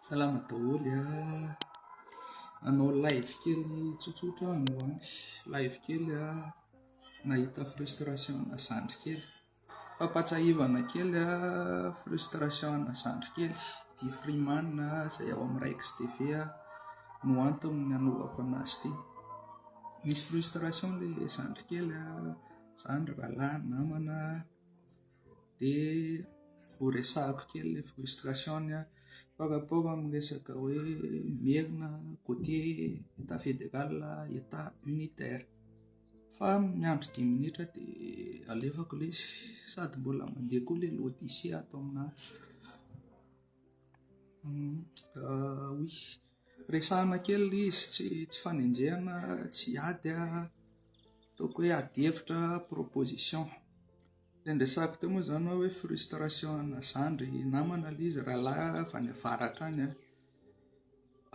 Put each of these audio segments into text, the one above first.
Salama daholo anao live kely tsotsotra androany. Live kely nahita frustration zandry kely. Fampatsahivana kely frustration zandry kely. Dia Freeman izay ao amin'ny Rex TV no antony nanaovako anazy ity. Misy frustration ilay zandry kely zandry rahalahy namana. Dia ho resahako kely ilay frustration par rapport amin'ny resaka hoe merina côté état fédéral état unitaire. Fa miandry 10 minitra dia alefako ilay izy sady mbola mandeha koa ilay lotisia ato aminahy. Oui, resahana kely izy tsy fanenjehana, tsy ady ataoko hoe ady hevitra proposition. Ilay andresahako teo moa izany hoe frustration zandry namana ilay izy rahalahy avy any avaratra any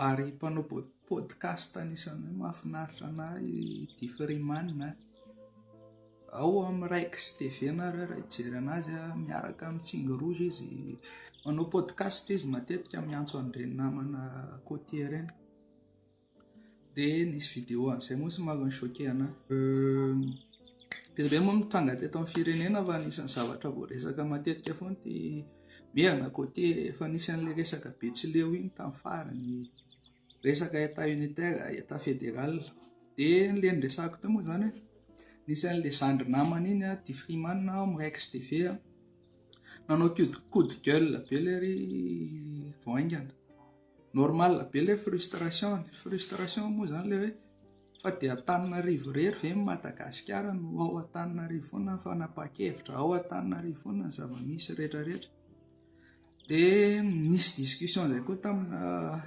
ary mpanao podcast anisan'ny hoe mahafinaritra anahy dia Freeman. Ao amin'ny Rex TV nareo raha hijery anazy miaraka amin'ny Tsingerouge izy manao podcast izy matetika miantso an'ireny namana côté ireny. Dia nisy vidéo an'izay moa somary ni-choqué anahy. Be dia be moa mitranga teto amin'ny firenena fa anisan'ny zavatra voaresaka matetika foana dia merina côté efa nisy an'ilay resaka Betsileo iny tamin'ny farany, resaka état unitaire, état fédéral. Dia ilay andresahako teo moa izany nisy an'ilay zandry namana iny dia Freeman ao amin'ny Rex TV nanao coup de gueule be ilay ry vao aingana. Normal be ilay frustration moa izany ilay hoe fa dia Antananarivo irery ve ny Madagasikara no ao Antananarivo foana ny fanapa-kevitra, ao Antananarivo foana ny zava-misy rehetrarehetra. Dia nisy discussion izay koa tamina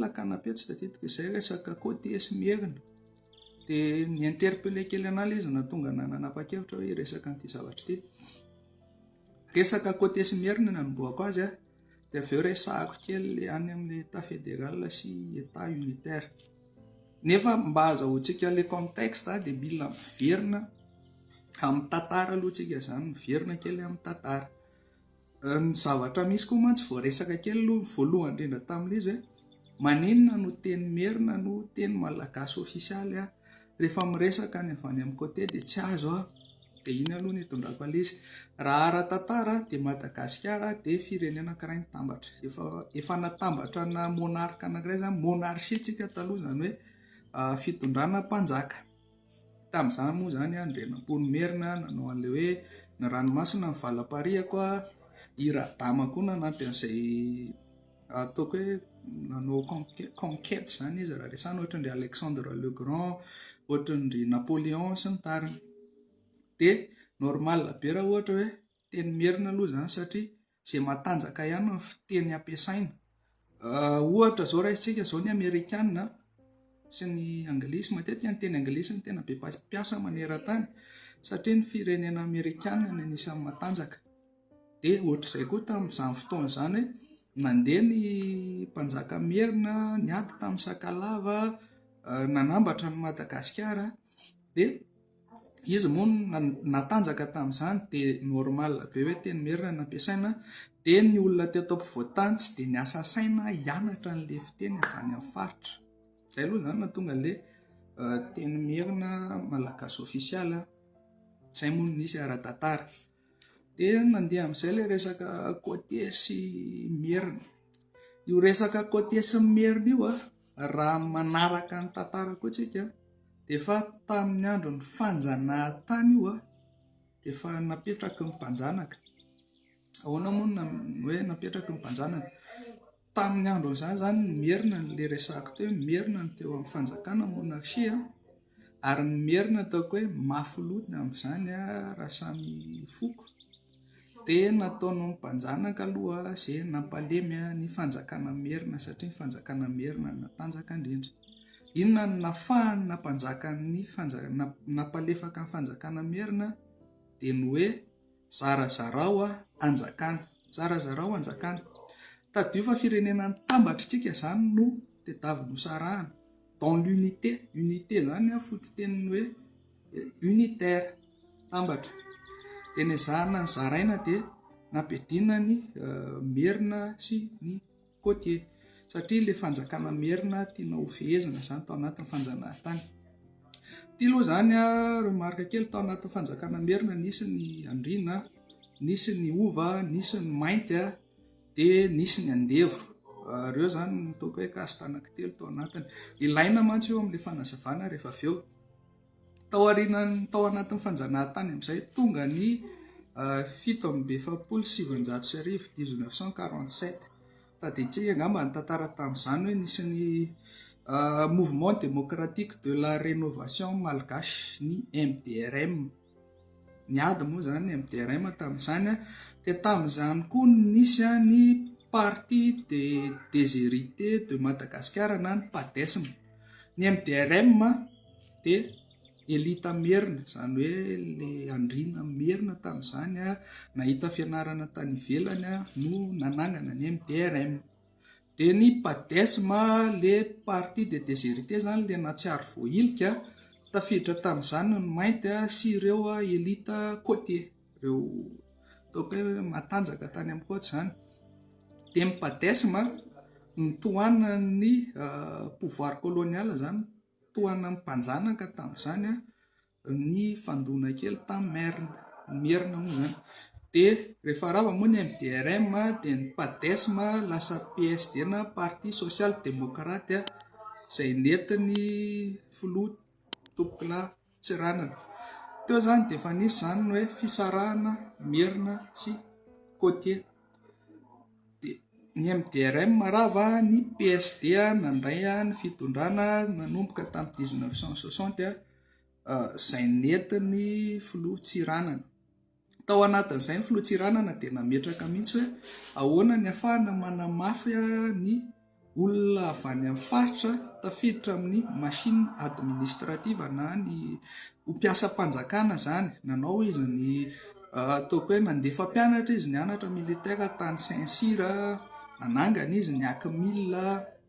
lakanapia tsy tadidiko izay resaka côté sy merina. Dia ni-interpellé kely anahy ilay izy nahatonga anahy nanapa-kevitra hoe resaka an'ity zavatra ity. Resaka côté sy merina no nanombohako azy dia avy eo resahako kely any amin'ny état fédéral sy état unitaire. Nefa mba azahoantsika ilay contexte dia mila miverina amin'ny tantara aloha tsika izany, miverina kely amin'ny tantara. Ny zavatra misy koa mantsy voaresaka kely aloha voalohany indrindra tamin'ilay izy hoe maninona no teny merina no teny malagasy ofisialy rehefa miresaka any avy any amin'ny côté dia tsy azo dia iny aloha no hitondrako an'ilay izy. Raha ara-tantara dia Madagasikara dia firenena anankiray nitambatra. Efa natambatra na monarque anankiray izany, monarchie tsika taloha izany hoe fitondrana mpanjaka. Tamin'izany moa izany Andry Niraponimerina nanao an'ilay hoe ny ranomasina ny valapariako i Radama koa nanampy an'izay ataoko hoe nanao conquête izany izy raha resahana ohatran'ry Alexandre le Grand, ohatran'ry Napoléon sy ny tariny. Dia normal be raha ohatra hoe teny merina aloha izany satria izay matanjaka ihany ny fiteny ampiasaina. Ohatra izao raisitsika izao ny Amerikanina sy ny anglisy, matetika ny teny anglisy ny tena be mpiasa maneran-tany satria ny firenena Amerikanina no anisan'ny matanjaka. Dia ohatr'izay koa tamin'izany fotoana izany hoe nandeha ny mpanjaka merina niady tamin'ny Sakalava nanambatra ny Madagasikara dia izy moa natanjaka tamin'izany dia normal be hoe teny merina no ampiasaina. Dia ny olona teto ampovoantany tsy dia niasa saina hianatra an'ilay fiteny avy any amin'ny faritra. Izay aloha izany nahatonga ilay teny merina malagasy ofisialy izay moa no nisy ara-tantara. Dia nandeha amin'izay ilay resaka côté sy merina. Io resaka côté sy merina io raha manaraka ny tantara koa tsika dia efa tamin'ny andro ny fanjanahantany io dia efa napetraky ny mpanjanaka. Ahoana moa hoe napetraky ny mpanjanaka? Tamin'ny andron'izany izany ny merina ilay resahako teo, ny merina no teo amin'ny fanjakana monarchie ary ny merina ataoko hoe mafy loatra amin'izany raha samy foko. Dia nataon'ny mpanjanaka aloha izay nampalemy ny fanjakana merina satria ny fanjakana merina no natanjaka indrindra. Inona no nahafahany nampalefaka ny fanjakana merina dia ny hoe zarazarao anjakana. Zarazarao anjakana. Tadio fa firenena nitambatra tsika izany no tadiavy nosarahana. Dans l'unité, unité izany fototeniny hoe unitaire, tambatra. Dia ny zahana ny zaraina dia nampiadiana ny Merina sy ny Côtier satria ilay fanjakana Merina tiana ho fehezana zany tao anatin'ny fanjanahantany. Ty aloha zany remarque kely tao anatin'ny fanjakana Merina nisy ny Andriana, nisy ny Ova, nisy ny Mainty dia nisy ny Andevo. Reo zany nitoko hoe kasy tanankitelo tao anatiny. Ilaina mantsy eo amin'ilay fanazavana rehefa avy eo. Tao anatin'ny fanjanahantany amin'izay tonga ny 7/7/1947. Tadiditsika angamba ny tantara tamin'izany hoe nisy ny Mouvement démocratique de la rénovation malgache, ny MDRM. Niady moa zany ny MDRM tamin'izany dia tamin'izany koa nisy ny Parti des déshérités de Madagascar na ny PADESM. Ny MDRM dia elita Merina, zany hoe le Andriana Merina tamin'izany nahita fianarana tany ivelany no nanangana ny MDRM. Dia ny PADESM, le Parti des déshérités zany le natsiaro voailika tafiditra tamin'izany ny Mainty sy ireo elita Côtier, ireo toaka hoe matanjaka tany amin'ny Côte zany. Dia ny PADESM nitohana ny pouvoir colonial zany, tohana ny mpanjanaka tamin'izany ny fandona kely tamin'ny Merina moa zany. Dia rehefa rava moa ny MDRM dia ny PADESM lasa PSD na Parti Social Démocrate izay nentin'ny filoha Topoklahy Tsiranana. Teo zany dia efa nisy zany hoe fisarahana Merina sy Côtier. Ny MDRM rava ny PSD nandray ny fitondrana nanomboka tamin'ny 1960 izay nentin'ny filoha Tsiranana. Tao anatin'izay ny filoha Tsiranana dia nametraka mihitsy hoe ahoana ny ahafahana manamafy ny olona avy any amin'ny faritra tafiditra amin'ny machine administrative na ny mpiasa-panjakana zany. Nanao izy ny toaka hoe nandefa mpianatra izy nianatra militaire tany Saint-Cyr, nanangana izy ny ACMIL,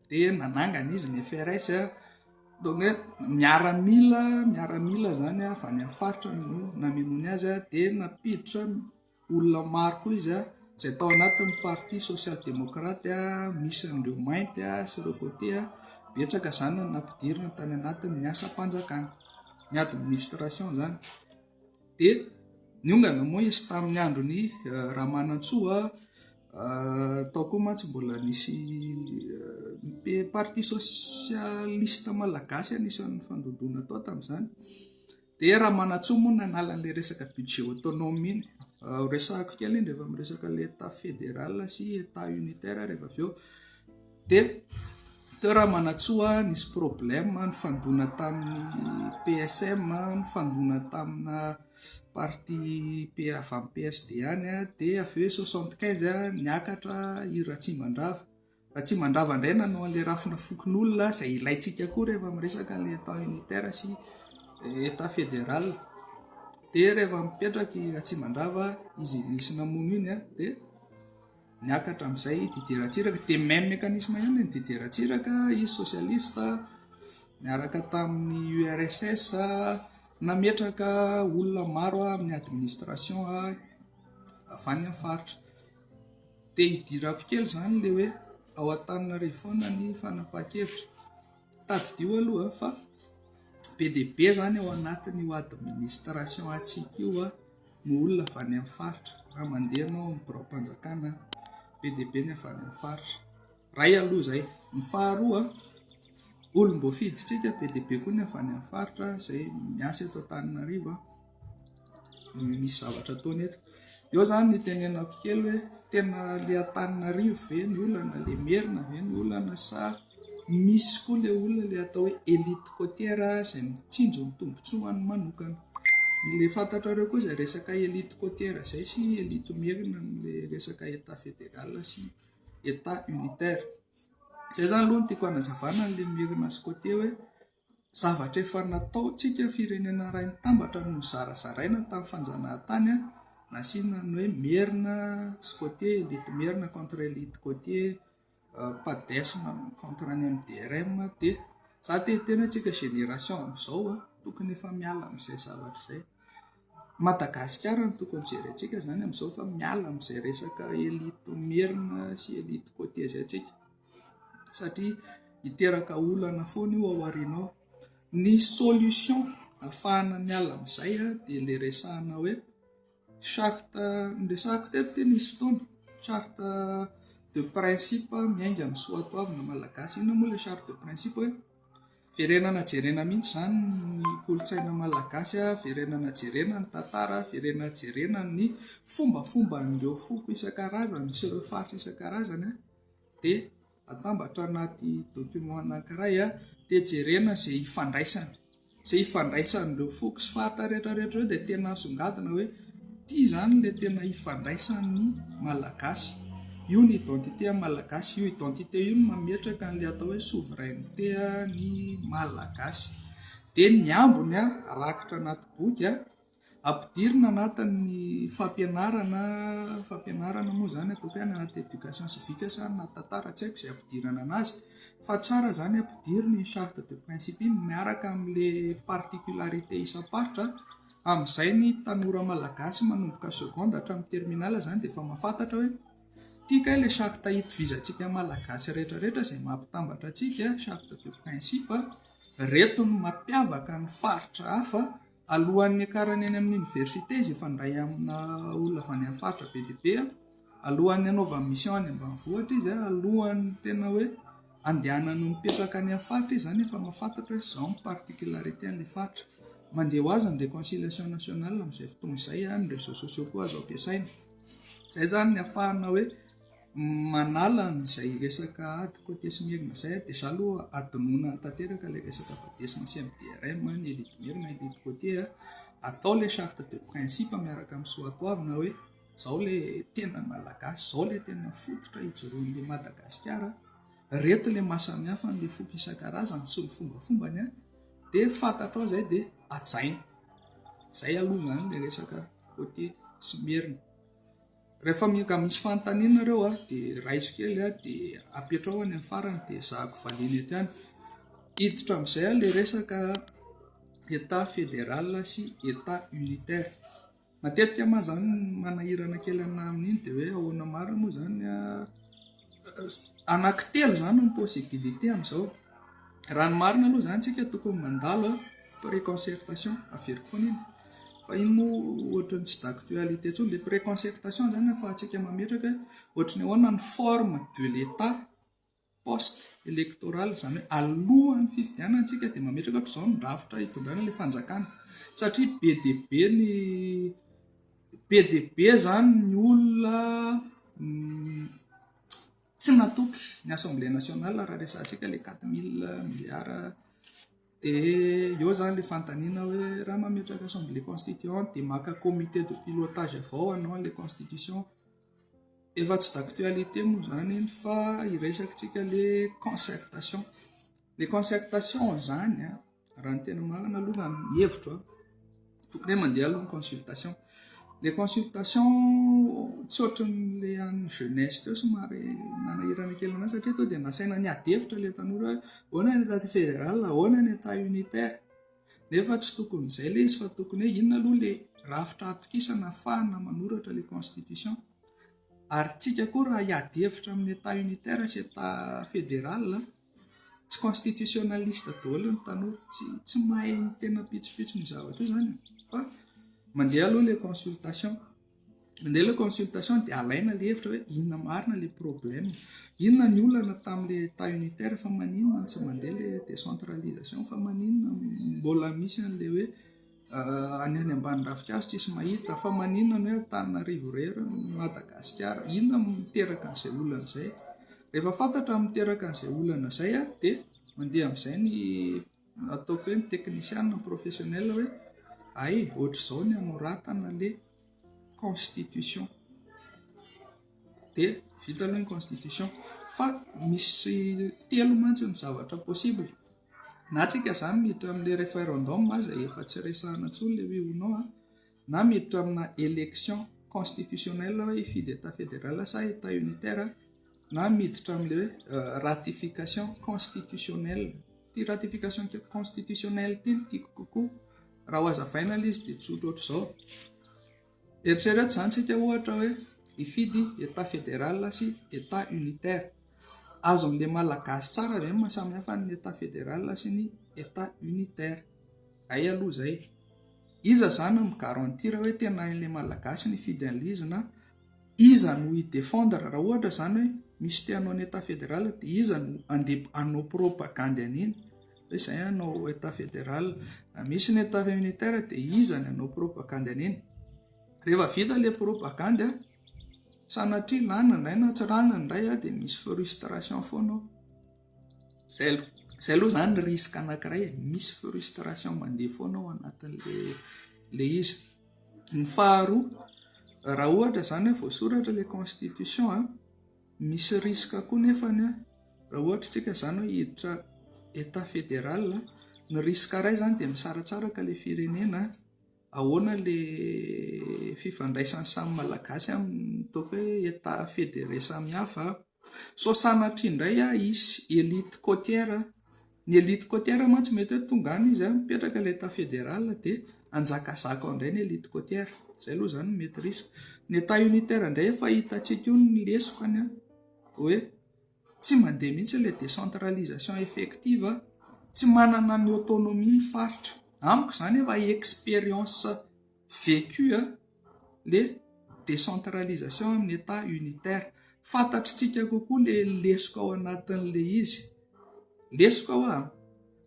dia nanangana izy ny FRS. Donc miaramila zany avy any amin'ny faritra no namelony azy dia napiditra olona maro koa izy izay tao anatin'ny Parti Social Démocrate, misy an'ireo Mainty sy ireo Côtier, betsaka zany no nampidirina tany anatin'ny ny asa-panjakana, ny administration zany. Dia niongana moa izy tamin'ny andron'ny Ramanantsoa, tao koa mantsy mbola nisy Parti Socialiste Malagasy anisan'ny fandodona tao tamin'izany. Dia Ramanantsoa moa nanala an'ilay resaka budget autonome iny. Resahako kely iny rehefa miresaka ilay état fédéral sy état unitaire rehefa avy eo. Dia teo Ramanantsoa nisy problème ny fandona tamin'ny PSM, ny fandona tamina parti avy amin'ny PSD any, dia avy eo 75 niakatra i Ratsimandrava. Ratsimandrava indray nanao an'ilay rafina fokon'olona izay ilaitsika koa rehefa miresaka ilay état unitaire sy état fédéral. Dia rehefa mipetraka i Ratsimandrava, izy nisy namono iny dia niakatra amin'izay Didier Ratsiraka. Dia même mécanisme ihany ny Didier Ratsiraka, izy socialiste, niaraka tamin'ny URSS, nametraka olona maro amin'ny administration avy any amin'ny faritra. Dia hidirako kely zany ilay hoe ao Antananarivo foana ny fanapahan-kevitra. Tadidio aloha fa be dia be zany ao anatin'ny administration atsika io no olona avy any amin'ny faritra. Raha mandeha anao amin'ny birao-mpanjakana, be dia be ny avy any amin'ny faritra. Ray aloha izay. Ny faharoa, olom-boafidintsika be dia be koa ny avy any amin'ny faritra izay miasa eto Antananarivo, misy zavatra ataony eto. Eo zany ny tenenako kely hoe tena ilay Antananarivo ve ny olana, ilay Merina ve ny olana, sa misy koa ilay olona ilay atao hoe élite côtière izay mitsinjo ny tombotsoany manokana. Ilay fantatrareo koa izay resaka élite côtière izay sy élite Merina ilay resaka état fédéral sy état unitaire. Izay zany aloha no tiako hanazavana ilay Merina sy Côtier hoe zavatra efa nataontsika firenena iray nitambatra no zarazaraina tamin'ny fanjanahantany, nasiana ny hoe Merina sy Côtier, élite Merina contre élite Côtier, PADESM contre ny MDRM. Dia za tena antsika génération amin'izao tokony efa miala amin'izay zavatra izay. Madagasikara no tokony jerentsika zany amin'izao fa miala amin'izay resaka elito merina sy elito côté zay antsika satria hiteraka olana foana io ao aorianao. Ny solution ahafahana miala amin'izay dia ilay resahana hoe charte resahako teto nisy fotoana charte de principe miainga amin'ny soatoavina malagasy. Inona moa ilay charte de principe hoe firenena jerena mihitsy zany ny kolontsaina malagasy, firenena jerena ny tantara, firenena jerena ny fombafomba n'ireo foko isan-karazany sy ireo faritra isan-karazany dia atambatra anaty document anankiray dia jerena izay ifandraisan'ireo foko sy faritra rehetrarehetra eo dia tena asongadina hoe ity zany ilay tena ifandraisan'ny malagasy. Io ny identité malagasy, io identité io no mametraka an'ilay atao hoe souveraineté ny malagasy. Dia ny ambony rakitra anaty boky ampidirina anatin'ny fampianarana moa zany ataoko hoe anaty éducation civique sa na tantara tsy haiko izay ampidirana anazy fa tsara zany ampidirina ny charte de principe miaraka amin'ilay particularité isamparitra. Amin'izay ny tanora malagasy manomboka seconde hatramin'ny terminale zany dia efa mahafantatra hoe tika ilay charte hitovizantsika malagasy rehetrarehetra izay mampitambatra antsika charte de principe reto no mampiavaka ny faritra hafa alohan'ny akarany any amin'ny université izy ifandray amina olona avy any amin'ny faritra be dia be, alohan'ny anaovany mission any ambanivohitra izy, alohan'ny tena hoe andehanany mipetraka any amin'ny faritra izy zany efa mahafantatra hoe izao ny particularité an'ilay faritra. Mandeha ho azy ny réconciliation nationale amin'izay fotoana izay ny réseaux sociaux koa azo ampiasaina. Izay zany ny ahafahana hoe manala n'izay resaka ady côté sy merina izay dia za aloha adinoina tanteraka ilay resaka vadesima sy MDRM ny elite merina elite côté atao ilay charte de principe miaraka amin'ny soatoavina hoe izao ilay tena malagasy, izao ilay tena fototra hijoroan'ilay Madagasikara, reto ilay mahasamihafa n'ilay foko isan-karazany sy ny fombafombany dia fantatrao izay dia ajaina. Izay aloha zany ilay resaka côté sy merina. Rehefa misy fanontaniana ireo dia raiso kely dia apetrao any amin'ny farany dia zahako valiana eto ihany. Hiditra amin'izay ilay resaka état fédéral sy état unitaire. Matetika ma zany manahirana kely ana amin'iny dia hoe ahoana marina moa zany anankitelo zany ny possibilité amin'izao. Raha ny marina aloha zany tsika tokony mandalo préconcertation averiko foana iny. Fa iny moa ohatran'ny tsy d'actualité intsony. Ilay préconcertation zany ahafahantsika mametraka ohatran'ny ahoana ny forme de l'état post-électoral, izany hoe alohan'ny fifidianantsika dia mametraka ohatra izao ny rafitra hitondrana ilay fanjakana. Satria be dia be zany ny olona tsy natoky ny Assemblée nationale raha resantsika ilay 4 000 milliards. Dia eo zany ilay fanontaniana hoe raha mametraka assemblée constituante dia maka comité de pilotage avao anao ilay constitution. Efa tsy d'actualité moa zany iny fa iresakitsika ilay concertation. Ilay concertation zany raha ny tena marina aloha ny hevitro tokony hoe mandeha aloha ny consultation. Ilay consultation tsy ohatran'ilay an'ny jeunesse teo somary nanahirana kely anazy satria tao dia nasaina ny adevitra ilay tanora hoe ahoana ny état fédéral, ahoana ny état unitaire. Nefa tsy tokony izay ilay izy fa tokony hoe inona aloha ilay rafitra atokisana ahafahana manoratra ilay constitution. Ary tsika koa raha hiadevitra amin'ny état unitaire sy état fédéral tsy constitutionnaliste daholo ny tanora, tsy mahay ny tena pitsopitso ny zavatra io zany fa mandeha aloha ilay consultation. Mandeha ilay consultation dia alaina ilay hevitra hoe inona marina ilay problème, inona ny olana tamin'ilay état unitaire fa maninona tsy mandeha ilay décentralisation, fa maninona mbola misy an'ilay hoe any ambany ravinkazo tsisy mahita, fa maninona ny hoe Antananarivo irery Madagasikara, inona miteraka an'izay olana izay. Rehefa fantatra miteraka an'izay olana izay dia mandeha amin'izay ny ataoko hoe ny technicien professionnel hoe ay ohatr'izao ny anoratana ilay constitution. Dia vita aloha ny constitution fa misy 3 mantsy ny zavatra possible. Na tsika zany miditra amin'ilay référendum izay efa tsy resahana intsony ilay oui ou non, na miditra amina élection constitutionnelle hifidy état fédéral sa état unitaire, na miditra amin'ilay hoe ratification constitutionnelle. Ty ratification constitutionnelle ty tiako kokoa raha ho azavaina ilay izy dia tsotra ohatr'izao. Eritrereto izany tsika ohatra hoe hifidy état fédéral sy état unitaire. Azo amin'ilay malagasy tsara ve mahasamihafa ny état fédéral sy ny état unitaire? Ay aloha izay. Iza zany migarantir hoe tena hain'ilay malagasy ny fidy an'ilay izy na iza no hidefendre raha ohatra zany hoe misy te hanao ny état fédéral dia iza no andeha hanao propagande an'iny hoe izay hanao état fédéral, misy ny état unitaire dia iza ny hanao propagande an'iny. Rehefa vita ilay propagande sanatria lana indray na tsy rana indray dia misy frustration foana. Izay aloha zany risque anankiray, misy frustration mandeha foana ao anatin'ilay izy. Ny faharoa, raha ohatra zany hoe voasoratra ilay constitution misy risque koa nefany raha ohatra tsika zany hoe hiditra état fédéral, ny risque iray zany dia misaratsaraka ilay firenena ahoana ilay fifandraisan'ny samy malagasy amin'ny toaka hoe état fédéré samihafa. So sanatria indray isy élite côtière, ny élite côtière mantsy mety hoe tonga any izy mipetraka ilay état fédéral dia anjakazaka ao indray ny élite côtière. Izay aloha zany mety risque. Ny état unitaire indray efa hitantsika io ny lesokany hoe tsy mandeha mihitsy ilay décentralisation effective, tsy manana ny autonomie ny faritra. Amiko zany efa expérience vécue le décentralisation amin'ny état unitaire. Fantatritsika kokoa le lesoko ao anatin'ilay izy. Lesoko ao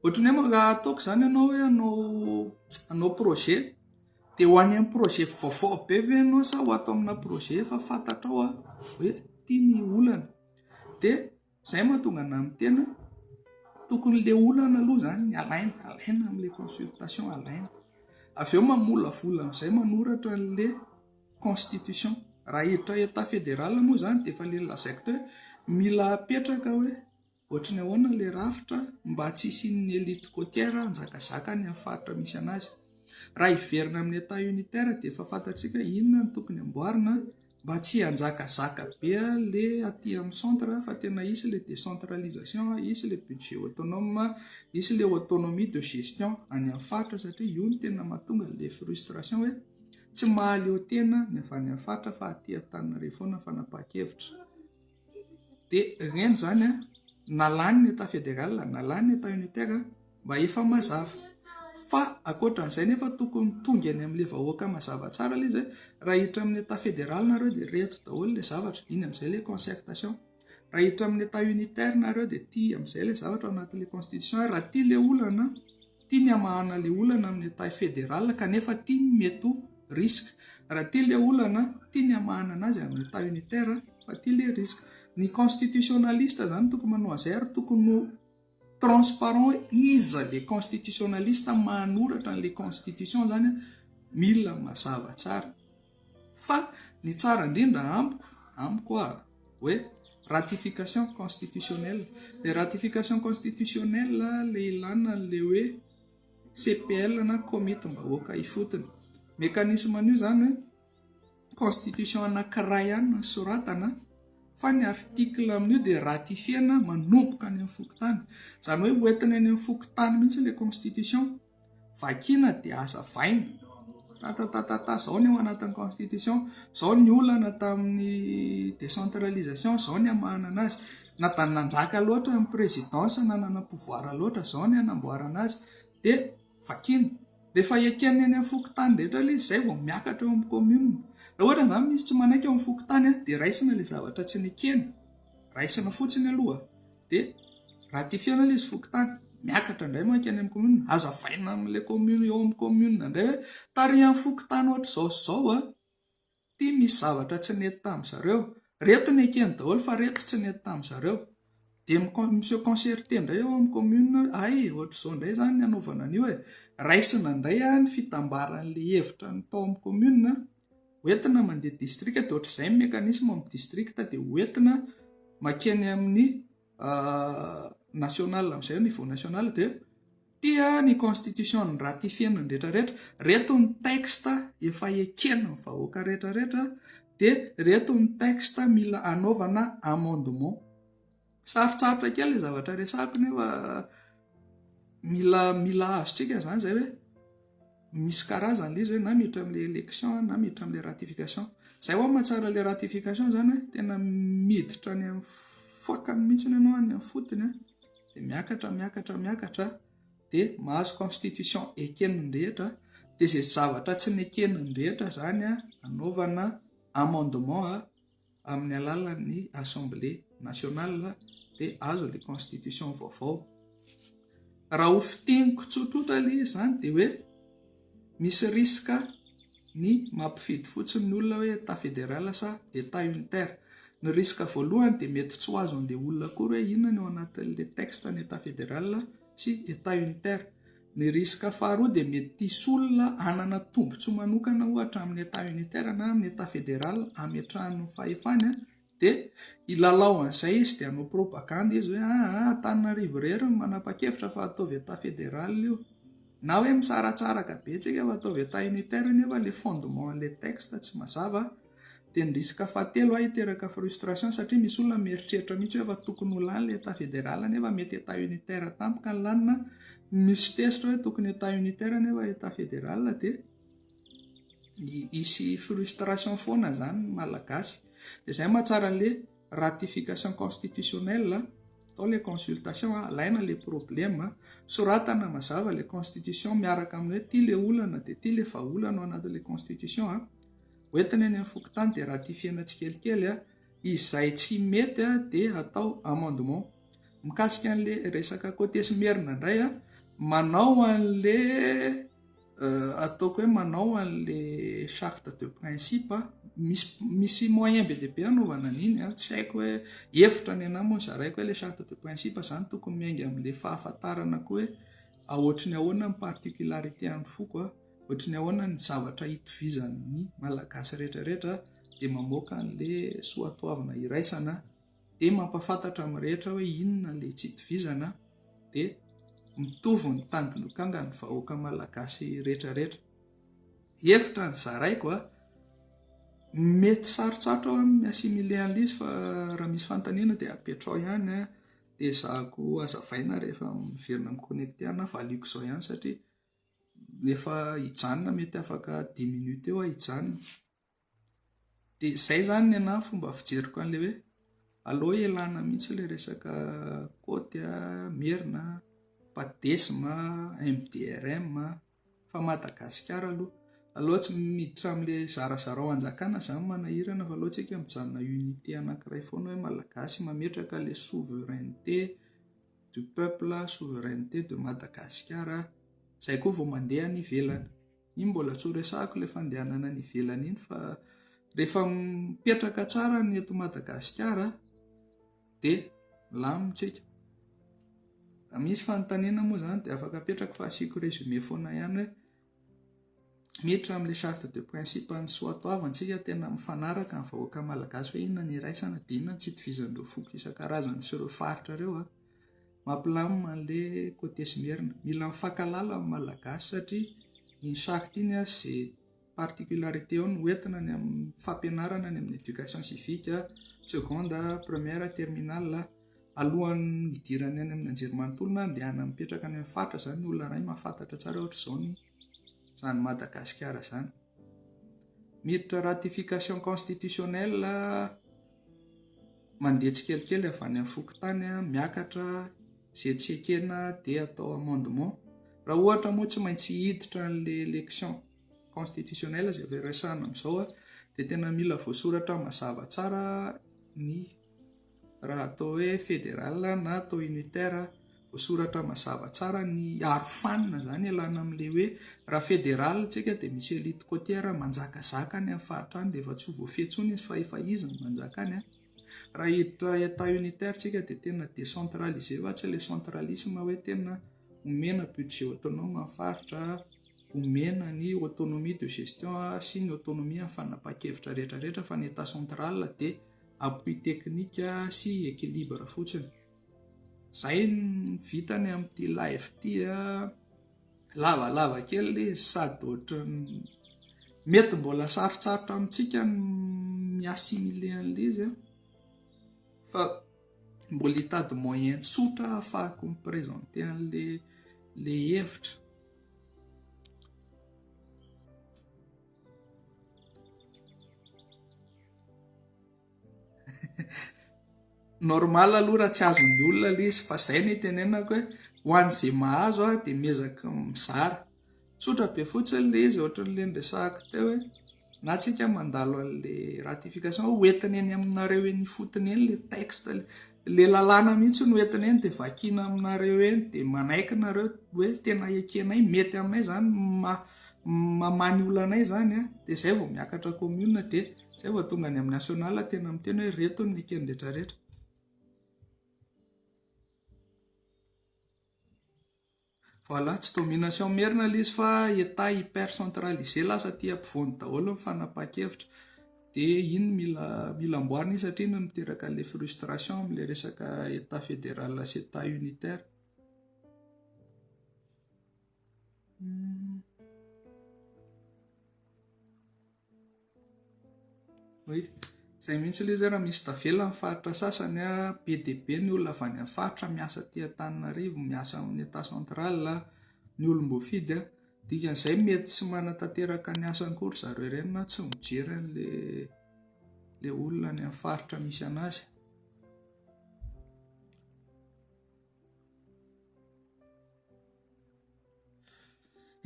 ohatrany hoe raha ataoko zany ianao hoe hanao projet dia ho any amin'ny projet vaovao be ve ianao sa ho atao amina projet efa fantatrao hoe tia ny olana. Dia izay mahatonga ana amin'ny tena tokony le olana aloha zany ny alaina amin'ilay consultation alaina. Avy eo mamolavola amin'izay manoratra an'ilay constitution. Raha hiditra état fédéral moa zany dia efa le lazaiko hoe mila apetraka hoe ohatrany ahoana ilay rafitra mba tsy hisian'ny élite côtière anjakazaka any amin'ny faritra misy anazy. Raha hiverina amin'ny état unitaire dia efa fantatsika inona no tokony amboarina mba tsy hanjakazaka be le aty amin'ny centre fa tena isy le décentralisation, isy le budget autonome, isy le autonomie de gestion any amin'ny faritra, satria io no tena mahatonga le frustration hoe tsy mahaly eo tena ny avy any amin'ny faritra fa aty Antananarivo foana fanapahan-kevitra. Dia ireny zany nalany ny état fédéral, nalany ny état unitaire mba efa mazava. Fa ankoatran'izay nefa tokony tonga any amin'ilay vahoaka mazava tsara ilay izy hoe raha hiditra amin'ny état fédéral nareo dia reto daholo ilay zavatra, iny amin'izay ilay concertation. Raha hiditra amin'ny état unitaire nareo dia tia amin'izay ilay zavatra ao anatin'ilay constitution. Raha tia ilay olana, tia ny hamahana ilay olana amin'ny état fédéral kanefa tia mety ho risque. Raha tia ilay olana, tia ny hamahana anazy amin'ny état unitaire fa tia ilay risque. Ny constitutionnaliste zany tokony manao an'izay ary tokony transparent hoe iza le constitutionnaliste manoratra n'ilay constitution zany mila mazava tsara. Fa ny tsara indrindra amiko hoe ratification constitutionnelle. Le ratification constitutionnelle le ilana le hoe CPL na comité-mbahoaka ifotony. Mécanisme an'io zany hoe constitution anankiray ihany no soratana fa ny article amin'io dia ratifiena manomboka any amin'ny fokontany. Izany hoe hoentina any amin'ny fokontany mihitsy ilay constitution, vakiana dia hazavaina. Zao ny ao anatin'ny constitution, zao ny olana tamin'ny décentralisation, zao ny hamahana anazy. Nanjaka loatra amin'ny présidence, nanana pouvoir loatra, zao ny hanamboarana azy. Dia vakiana. Rehefa ekeny any amin'ny fokontany rehetra ilay izy, izay vao miakatra eo amin'ny commune. Raha ohatra zany misy tsy manaiky eo amin'ny fokontany dia raisina ilay zavatra tsy nekeny, raisina fotsiny aloha dia ratifiana ilay izy fokontany, miakatra indray manko any amin'ny commune, hazavaina amin'ilay commune eo amin'ny commune indray hoe tary amin'ny fokontany ohatr'izao tia misy zavatra tsy nety tamin'izareo, reto nekeny daholo fa reto tsy nety tamin'izareo. Dia monsieur concerté indray eo amin'ny commune, ohatr'izao indray zany ny anaovana an'io raisina indray ny fitambaran'ilay hevitra ny tao amin'ny commune, hoentina mandeha district dia ohatr'izay mécanisme amin'ny district dia hoentina makeny amin'ny national amin'izay niveau national dia tia ny constitution ny ratifiena ny rehetrarehetra, reto ny texte efa ekena ny vahoaka rehetrarehetra dia reto ny texte mila anaovana amendement. Sarotsarotra kely ilay zavatra resahako nefa mila azontsika zany izay hoe misy karazany le izy hoe na miditra amin'le élection na miditra amin'le ratification. Zay ho mahatsara le ratification zany hoe tena miditra any amin'ny foakany mihitsy ianao any amin'ny fotony dia miakatra dia mahazo constitution ekeniny rehetra. Dia izay zavatra tsy nekeniny rehetra zany anaovana amendement amin'ny alalan'ny assemblée nationale dia azo le constitution vaovao. Raha ho fiteniko tsotsotra ilay izany dia hoe misy risque ny mampifidy fotsiny ny olona hoe état fédéral sa état unitaire. Ny risque voalohany dia mety tsy ho azon'ilay olona akory hoe inona no ao anatin'ilay texte ny état fédéral sy état unitaire. Ny risque faharoa dia mety hisy olona hanana tombotsoa manokana ohatra amin'ny état unitaire na amin'ny état fédéral hametrahany fahefany dia ilalao an'izay izy dia hanao propagande izy hoe Antananarivo irery no manapa-kevitra fa ataovy état fédéral io, na hoe misaratsaraka be tsika fa ataovy état unitaire nefa ilay fondement an'ilay texte tsy mazava. Dia ny risque fahatelo hiteraka frustration satria misy olona mieritreritra mihitsy hoe efa tokony ho lany ilay état fédéral nefa mety état unitaire tampoka ny lanina, misy tesitra hoe tokony état unitaire nefa état fédéral dia hisy frustration foana zany malagasy. Dia izay mahatsara ilay ratification constitutionnelle, atao ilay consultation, alaina ilay problème, soratana mazava ilay constitution miaraka amin'ny hoe ity ilay olana dia ity ilay vahaolana ao anatin'ilay constitution hoentina any amin'ny fokontany dia ratifiena tsikelikely izay tsy mety dia atao amendement. Mikasika an'ilay resaka côté Smirna indray manao an'ilay ataoko hoe manao an'ilay charte de principe misy moyen be dia be anaovana an'iny tsy haiko hoe hevitra ny anahy moa zaraiko hoe ilay charte de principe zany tokony miainga amin'ilay fahafantarana koa hoe ahoatry ny ahoana ny particularité an'ny foko ohatry ny ahoana ny zavatra hitovizan'ny malagasy rehetrarehetra dia mamoaka an'ilay soatoavina iraisana dia mampafantatra amin'ny rehetra hoe inona ilay tsy hitovizana dia mitovy ny tandrokanga ny vahoaka malagasy rehetrarehetra. Hevitra ny zaraiko mety sarotsarotra miasimile an'ilay izy fa raha misy fanontaniana dia apetrao ihany dia zahako hazavaina rehefa miverina miconnecté na valiako izao ihany satria efa hijanona mety afaka 10 minutes eo hijanona. Dia izay zany ny anahy fomba fijeriko an'ilay hoe aleo ialana mihitsy ilay resaka côte Merina, Padesma, MDRM fa Madagasikara aloha tsy miditra amin'ilay zarazara ao an-jakana zany manahirana fa aloha tsika mijanona unité anankiray foana hoe malagasy mametraka ilay souveraineté du peuple, souveraineté de Madagasikara. Izay koa vao mandeha ny ivelany. Iny mbola tsy ho resahako ilay fandehanana ny ivelany iny fa rehefa mipetraka tsara ny eto Madagasikara dia milamina. Raha misy fanontaniana moa zany dia afaka apetraka fa asiako résumé foana ihany hoe miditra amin'ilay charte de principe ny soatoavantsika tena mifanaraka ny vahoaka malagasy hoe inona ny iraisana dia inona ny tsy itovizan'ireo foko isan-karazany sy ireo faritra ireo mampilamina an'ilay côté Smirna. Mila mifankalala amin'ny malagasy satria iny charte iny izay particularité ao no entina ny amin'ny fampianarana ny amin'ny éducation civique seconde, première, terminale alohan'ny hidirany any amin'ny anjerimanontolo na andehana mipetraka any amin'ny faritra zany ny olona iray mahafantatra tsara ohatra izao ny zany Madagasikara zany. Miditra ratification constitutionnelle mandeha tsikelikely avy any amin'ny fokontany miakatra izay tsy ekena dia atao amendement. Raha ohatra moa tsy maintsy hiditra an'ilay élection constitutionnelle izay efa resahana amin'izao dia tena mila voasoratra mazava tsara ny raha atao hoe fédéral na atao unitaire, voasoratra mazava tsara ny arofanina zany ialana amin'ilay hoe raha fédéral tsika dia misy élite côtière manjakazaka any amin'ny faritra any dia efa tsy ho voafehitsony izy fa efa izy ny manjaka any. Raha hiditra état unitaire tsika dia tena décentralisé fa tsy ilay centralisme hoe tena omena budget autonome amin'ny faritra, omena ny autonomie de gestion sy ny autonomie amin'ny fanapahan-kevitra rehetrarehetra fa ny état central dia appui technique sy équilibre fotsiny. Izay ny vitany amin'ity live ity lavalava kely sady ohatran'ny mety mbola sarotsarotra amintsika ny miasimile an'ilay izy fa mbola hitady moyen tsotra ahafahako miprésenter an'ilay hevitra. Normal aloha raha tsy azon'ny olona ilay izy, fa izay ny tenenako hoe ho an'izay mahazo dia miezaka mizara. Tsotra be fotsiny ilay izy, ohatran'ilay niresahako teo hoe na tsika mandalo an'ilay ratification hoentina eny aminareo eny fotony eny ilay texte, ilay lalàna mihitsy no hoentina eny dia vakiana aminareo eny dia manaiky nareo hoe tena ekenay, mety aminay izany, mamany olonanay izany dia izay vao miakatra commune dia izay vao tonga any amin'ny national tena miteny hoe reto ny ekeny rehetrarehetra. Voilà, tsy domination merina ilay izy fa état hyper centralisé lasa aty ampovoany daholo ny fanapahan-kevitra. Dia iny mila amboarina izy satria no miteraka ilay frustration amin'ilay resaka état fédéral sy état unitaire. Oui, izay mihitsy ilay izy raha misy tavela amin'ny faritra sasany be dia be ny olona avy any amin'ny faritra miasa aty Antananarivo, miasa amin'ny état central, ny olom-boafidy dikan'izay mety tsy manatanteraka ny asany kory zareo ireny na tsy mijery an'ilay olona any amin'ny faritra misy anazy.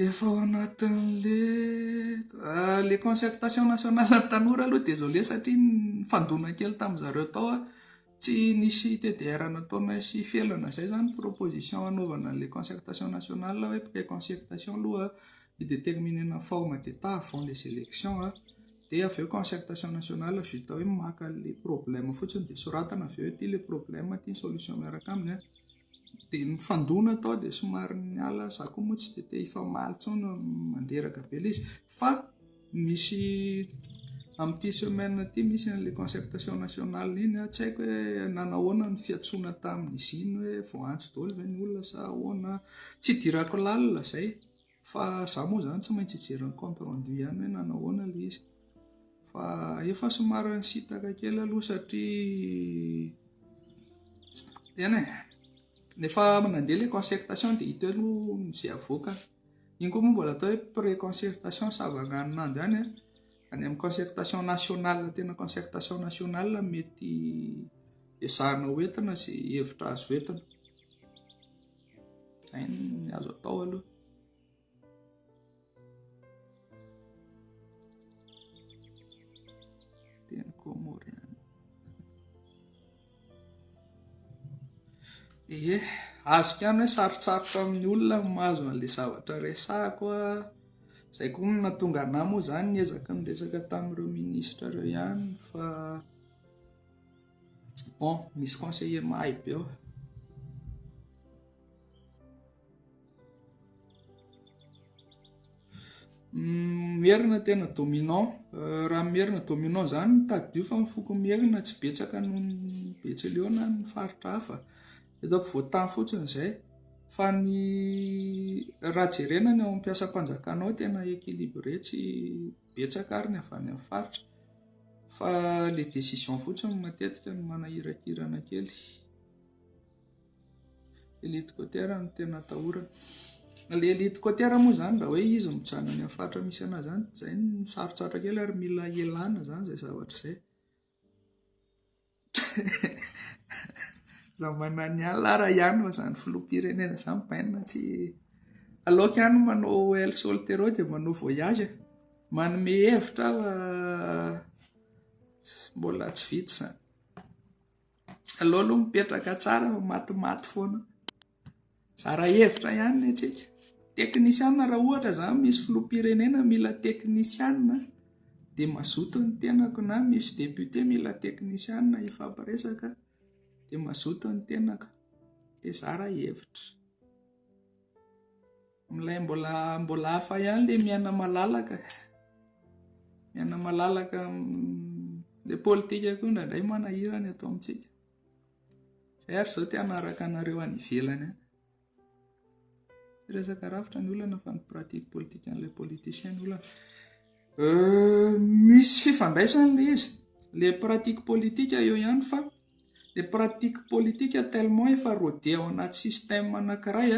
Efa ao anatin'ilay concertation nationale ny tanora aloha désolé satria nifandona kely tamin'izareo tao tsy nisy TDR nataona sy felana, izay zany proposition hanaovana an'ilay concertation nationale hoe pré-concertation aloha hidéterminena forme d'état avant les élections dia avy eo concertation nationale juste hoe maka ilay problème fotsiny dia soratana avy eo ity ilay problème ity ny solution miaraka aminy dia nifandona tao dia somary niala, za koa moa tsy dia te hifamaly intsony mandreraka be ilay izy, fa misy amin'ity semaine ity misy an'ilay concertation nationale iny tsy haiko hoe nanahoana ny fiantsoana tamin'izy iny hoe vao antso daholo ve ny olona sa ahoana, tsy dirako lalina izay fa za moa izany tsy maintsy hijery ny compte rendu ihany hoe nanahoana ilay izy, fa efa somary nisitaka kely aloha satria nefa nandeha ilay concertation dia hita aloha izay avoaka. Iny koa moa mbola atao hoe pré-concertation savagnanonandro ihany any amin'ny concertation nationale, tena concertation nationale mety ezahana hoentina izay hevitra azo hoentina. Izay ny azo atao aloha. Teny Komoro ihany. Azo ihany hoe sarotsarotra amin'ny olona mahazo an'ilay zavatra resahako izay koa no nahatonga anahy moa izany niezaka miresaka tamin'ireo minisitra ireo ihany, fa bon, misy conseiller mahay be ao. Merina tena dominant, raha merina dominant izany taddio fa mifoky merina tsy betsaka noho ny Betsileo na ny faritra hafa, eto ampovoan-tany fotsiny izay, fa ny raha jerena ny ao amin'ny mpiasam-panjakana ao tena équilibré, tsy betsaka ary ny avy any amin'ny faritra, fa ilay décision fotsiny matetika no manahirakirana kely. Elite côtière no tena atahorana. Ilay elite côtière moa izany raha hoe izy mijanona any amin'ny faritra misy anazy izany, izay no sarotsarotra kely ary mila ialana izany izay zavatra izay. Zamanany alina ara ihany izany filoham-pirenena izany bainina tsy aloka ihany manao El Soltero dia manao voyage, manome hevitra mbola tsy vita izany. Aleo aloha mipetraka tsara matimaty foana, zara hevitra ihany ny antsika. Teknisiana raha ohatra izany misy filoham-pirenena mila teknisiana dia mazoto ny tenako, na misy député mila teknisiana ifampiresaka dia mazoto ny tenako, dia zara hevitra. Milay mbola hafa ihany ilay miaina malalaka ilay politika koa indraindray manahirana atao amintsika. Izay ary izao te hanaraka anareo any ivelany any. Resaka rafitra ny olana fa ny pratika politika an'ilay politicien ny olana. Misy fifandraisany ilay izy, ilay pratika politika eo ihany, fa ilay pratika politika tellement efa rodé ao anaty système anankiray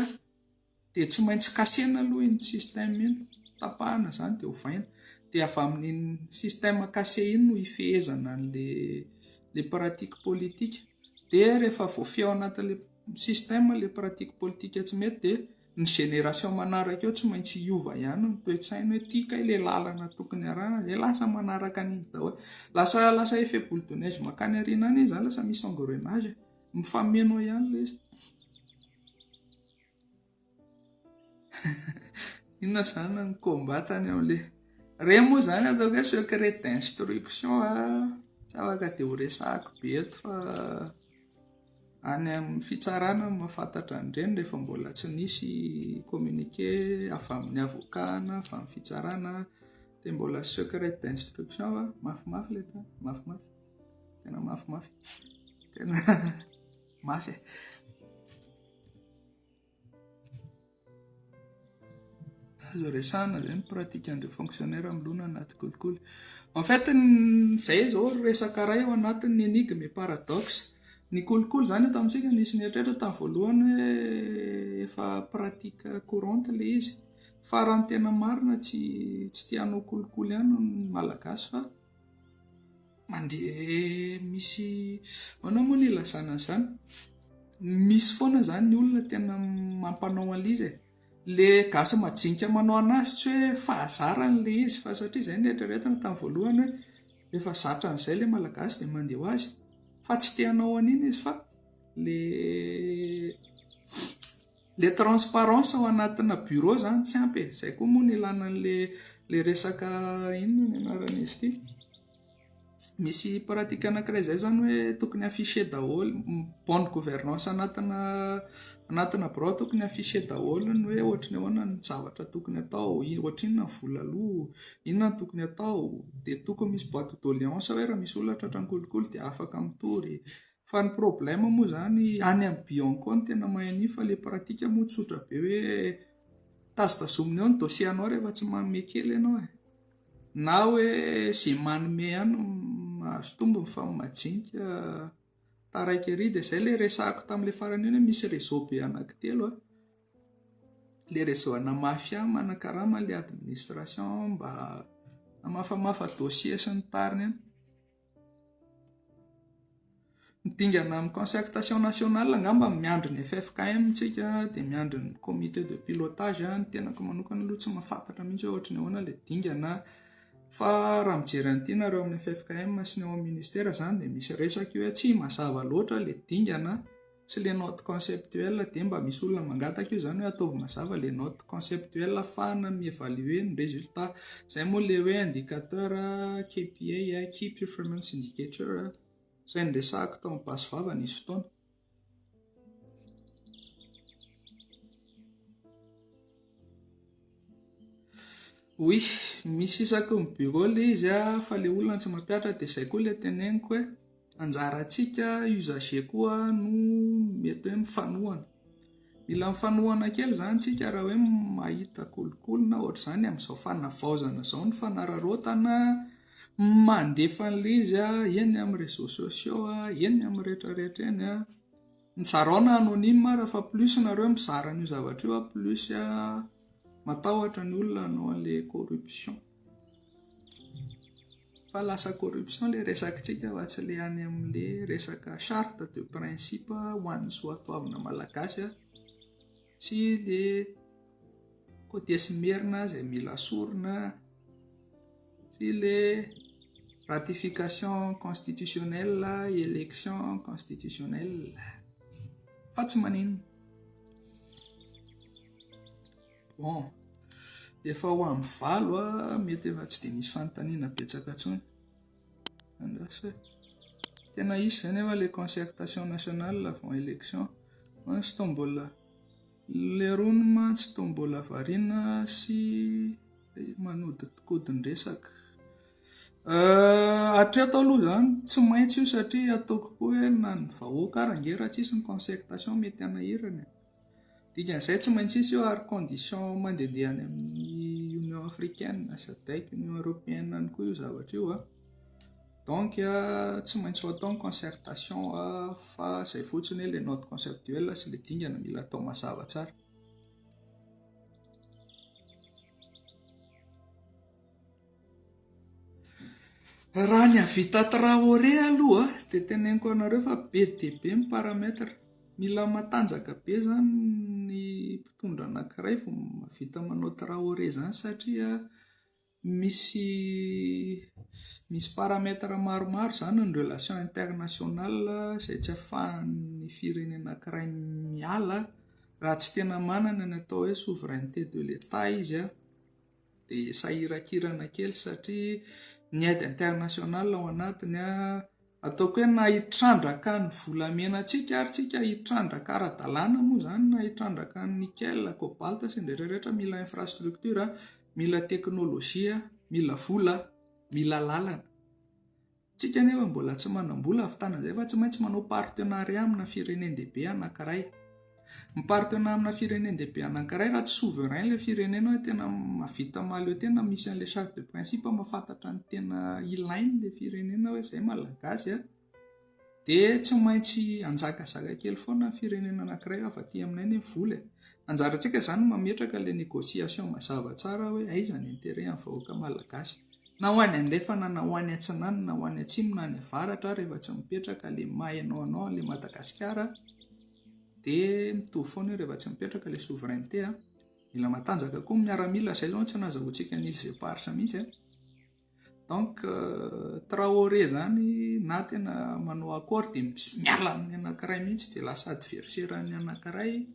dia tsy maintsy kasena aloha iny système iny, tapahana izany dia hovaina, dia avy amin'ny système kase iny no hifehezana an'ilay le pratique politique. Dia rehefa voafia ao anatin'le système le pratique politique tsy mety dia ny génération manaraka eo tsy maintsy hiova ihany ny toe-tsaina hoe tika ilay lalana tokony arahana dia lasa manaraka an'iny daholo. Lasa effet boule de neige makany aoriana any izy zany, lasa misy engrenage mifameno ihany ilay izy. Inona zany ny combatany amin'ilay re moa zany ataoko hoe secret d'instruction tsy afaka dia ho resahako be eto fa any amin'ny fitsarana mahafantatra an'ireny rehefa mbola tsy nisy communiqué avy amin'ny avocat na avy amin'ny fitsarana dia mbola secret d'instruction fa mafimafy ilay tany, mafimafy, tena mafimafy, tena mafy. Azo resahana izay ny pratiquant fonctionnaire milona anaty kolikoly. En fait, izay izao resaka iray ao anatin'ny énigme et paradoxe. Ny kolikoly zany eto amintsika nisy ny eritreretra tamin'ny voalohany hoe efa pratika courante ilay izy. Fa raha ny tena marina tsy tianao kolikoly ihany ny malagasy fa mandeha misy ahoana moa ny ilazana an'izany. Misy foana zany ny olona tena mampanao an'ilay izy. Le gasy majinika manao anazy tsy hoe fahazarany ilay izy fa satria izay ny eritreretana tamin'ny voalohany hoe rehefa zatra an'izay ilay malagasy dia mandeha ho azy. Fa tsy te-hanao an'iny izy fa le transparence ao anatina bureau zany tsy ampy. Izay koa moa ny ilana le resaka inona ny anaran'izy ity. Misy pratika anankiray izay zany hoe tokony afficher daholo bonne gouvernance anatina birao tokony afficher daholo ny hoe ohatrany ahoana ny zavatra tokony atao, ohatrinona ny vola aloha, inona ny tokony atao, dia tokony misy boîte de doléance hoe raha misy olona tratra ny kolikoly dia afaka mitory. Fa ny problème moa zany any amin'ny Bianco ny tena mahay an'iny, fa le pratika moa tsotra be hoe tazotazomina eo ny dossier anao rehefa tsy manome kely ianao na hoe izay manome ihany mahazo tombony fa majinika taraiky ery. Dia izay ilay resahako tamin'ilay farany iny hoe misy réseau be anankitelo ilay réseau ana mafia manakarama ilay administration mba hamafamafa dossier sy ny tariny any. Midingana amin'ny concertation nationale angamba miandry ny FFKM tsika dia miandry ny comité de pilotage ny tenako manokana aloha tsy mahafantatra mihitsy hoe ohatrany ahoana ilay dingana. Fa raha mijery an'ity nareo amin'ny FFKM sy ny ao amin'ny ministère zany dia misy resaka hoe tsy mazava loatra ilay dingana sy ilay note conceptuelle dia mba misy olona mangataka io zany hoe ataovy mazava ilay note conceptuelle ahafahana mievaluer ny résultat. Izay moa ilay hoe indicateur KPI Key Performance Indicator izay nresahako tao amin'ny basy vava nisy fotoana. Oui, misy isaky ny bureau ilay izy fa ilay olona tsy mampiatra dia izay koa ilay teneniko hoe anjarantsika usager koa no mety hoe mifanohana. Mila mifanohana kely zany tsika raha hoe mahita kolikoly na ohatra izany amin'izao fanavaozana izao ny fanararaotana mandefa an'ilay izy eny amin'ny réseaux sociaux eny amin'ny rehetrarehetra eny. Nizaraona anonyme raha fa plus nareo mizara an'io zavatra io plus matahotra ny olona hanao an'ilay corruption. Fa lasa corruption ilay resakintsika fa tsy ilay any amin'ilay resaka charte de principe ho an'ny soatoavina malagasy sy ilay côté simerina izay mila sorona sy ilay ratification constitutionnelle, élection constitutionnelle. Fa tsy maninona. Bon, efa ho amin'ny valo mety efa tsy dia misy fanontaniana betsaka intsony. Andasy hoe tena isy ve nefa ilay concertation nationale avant élection sy toa mbola lerono mantsy toa mbola variana sy manodikodin-dresaka. Hatreto aloha zany tsy maintsy io satria ataoko koa hoe na ny vahoaka rangera tsisy ny concertation mety hanahirana. Dikan'izay tsy maintsy izy io ary condition mandehandeha any amin'ny Union africaine, SADC, Union européenne any koa io zavatra io donc tsy maintsy ho atao ny concertation fa izay fotsiny ilay note conceptuelle sy ilay dingana mila atao mazava tsara. Raha ny havita Traoré aloha dia teneniko anareo fa be dia be ny parametra. Mila matanjaka be zany ny mpitondra anankiray vao mahavita manao Traoré zany satria misy parametra maromaro zany ny relation internationale izay tsy ahafahan'ny firenena anankiray miala raha tsy tena manana ny atao hoe souveraineté de l'État izy dia sahirakirana kely satria ny aide internationale ao anatiny ataoko hoe na hitrandraka ny volamenantsika ary tsika hitrandraka ara-dalàna moa zany na hitrandraka ny nickel, cobalt sy ny rehetrarehetra mila infrastructure, mila teknôlôjia, mila vola, mila lalana. Tsika nefa mbola tsy manam-bola ahavitana izay fa tsy maintsy manao partenariat amina firenendehibe anankiray. Mipartena amina firenendehibe anankiray raha tsy souverain ilay firenena hoe tena mahavita mahaleo tena misy an'ilay charte de principe mahafantatra ny tena ilainy ilay firenena hoe izay malagasy dia tsy maintsy anjakazaka kely foana ny firenena anankiray afa aty aminay ny vola. Anjarantsika izany mametraka ilay négociation mazava tsara hoe aiza ny intérêt amin'ny vahoaka malagasy. Na ho any andrefana, na ho any atsinana, na ho any atsimo, na any avaratra rehefa tsy mipetraka ilay mahainao ilay Madagasikara dia mitovy foana rehefa tsy mipetraka ilay souveraineté. Mila matanjaka koa miaramila, izay zao tsy nahazahoantsika ny Ilse Parsa mihitsy. Donc Traoré zany na tena manao accord dia miala amin'ny anankiray mihitsy dia lasa adversaire-ny anankiray.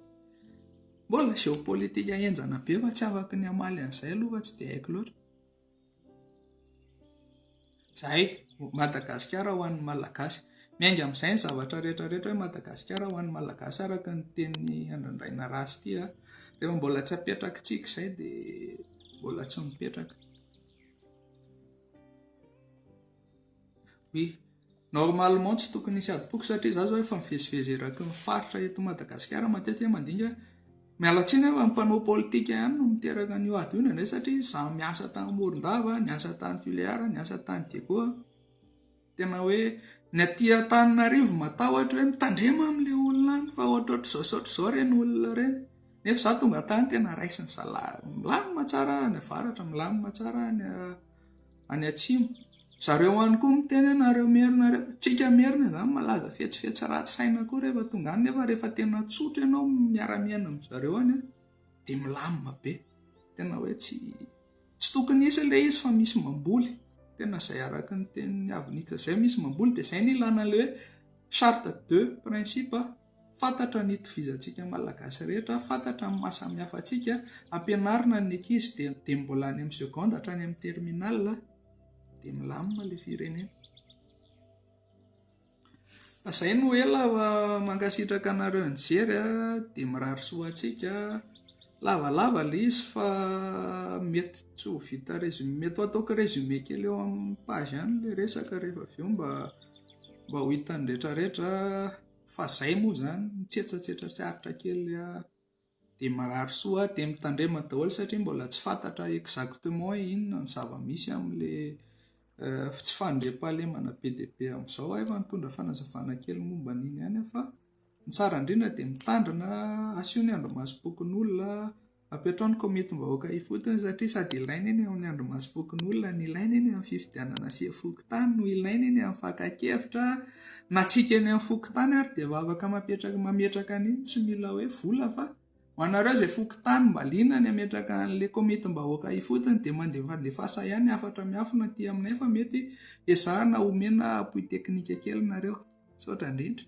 Mbola géopolitique enjana be fa tsy afaka ny hamaly an'izay aloha fa tsy dia haiko loatra. Izay Madagasikara ho an'ny malagasy. Miainga amin'izay ny zavatra rehetrarehetra hoe Madagasikara ho an'ny malagasy araka ny tenin'ny Andrindraina Rasy ity. Rehefa mbola tsy hapetraka tsika izay dia mbola tsy mipetraka. Oui, normalement tsy tokony hisy adipoka satria za zao efa mivezivezy eraky ny faritra eto Madagasikara matetika mandinga miala tsiny fa ny mpanao politika ihany no miteraka an'io ady io indray satria za miasa tany Morondava, niasa tany Tuléar, niasa tany Diego. Tena hoe ny aty Antananarivo matahotra hoe mitandrema amin'ilay olona any fa ohatrohatr'izao ireny olona ireny. Nefa za tonga tany tena raisiny zalahy, milamina tsara any avaratra, milamina tsara any atsimo. Zareo ihany koa miteny nareo merina tsika merina izany malaza fetsifetsy ratsy saina koa rehefa tonga any, nefa rehefa tena tsotra ianao miara-miaina amin'izareo any dia milamina be. Tena hoe tsy tokony hisy ilay izy fa misy mamboly. Tena izay araka ny tenin'ny avinika izay misy mamboly dia izay ny ilana ilay hoe charte de principe. Fantatra ny itovizantsika malagasy rehetra, fantatra ny mahasamihafa antsika, ampianarina ny ankizy dia mbola any amin'ny seconde hatrany amin'ny terminal dia milamina ilay firenena. Izay no ela mankasitraka anareo nijery dia mirary soa antsika. Lavalava ilay izy fa mety tsy ho vita résumé, mety ataoko résumé kely eo amin'ny page ihany ilay resaka rehefa avy eo mba ho hitan'ny rehetrarehetra. Fa izay moa zany mitsetsatsetsatra kely dia marary soa dia mitandrema daholo satria mbola tsy fantatra exactement inona ny zava-misy amin'ilay tsy fandriam-pahalemana be dia be amin'izao. Efa nitondra fanazavana kely momba an'iny ihany fa ny tsara indrindra dia mitandrina, asio ny andro mahasom-pokon'olona, apetrao ny komitim-bahoaka ifotony satria sady ilaina eny amin'ny andro mahasom-pokon'olona, ny ilaina eny amin'ny fifidianana sy fokotany, no ilaina eny amin'ny faka-kevitra. Na tsika eny amin'ny fokotany ary dia afaka mametraka an'iny, tsy mila hoe vola fa ho anareo izay fokotany mba liana ny ametraka an'ilay komitim-bahoaka ifotony dia mandefasa ihany afatra miafina aty aminay fa mety ezahana omena appui teknika kely nareo. Saotra indrindra.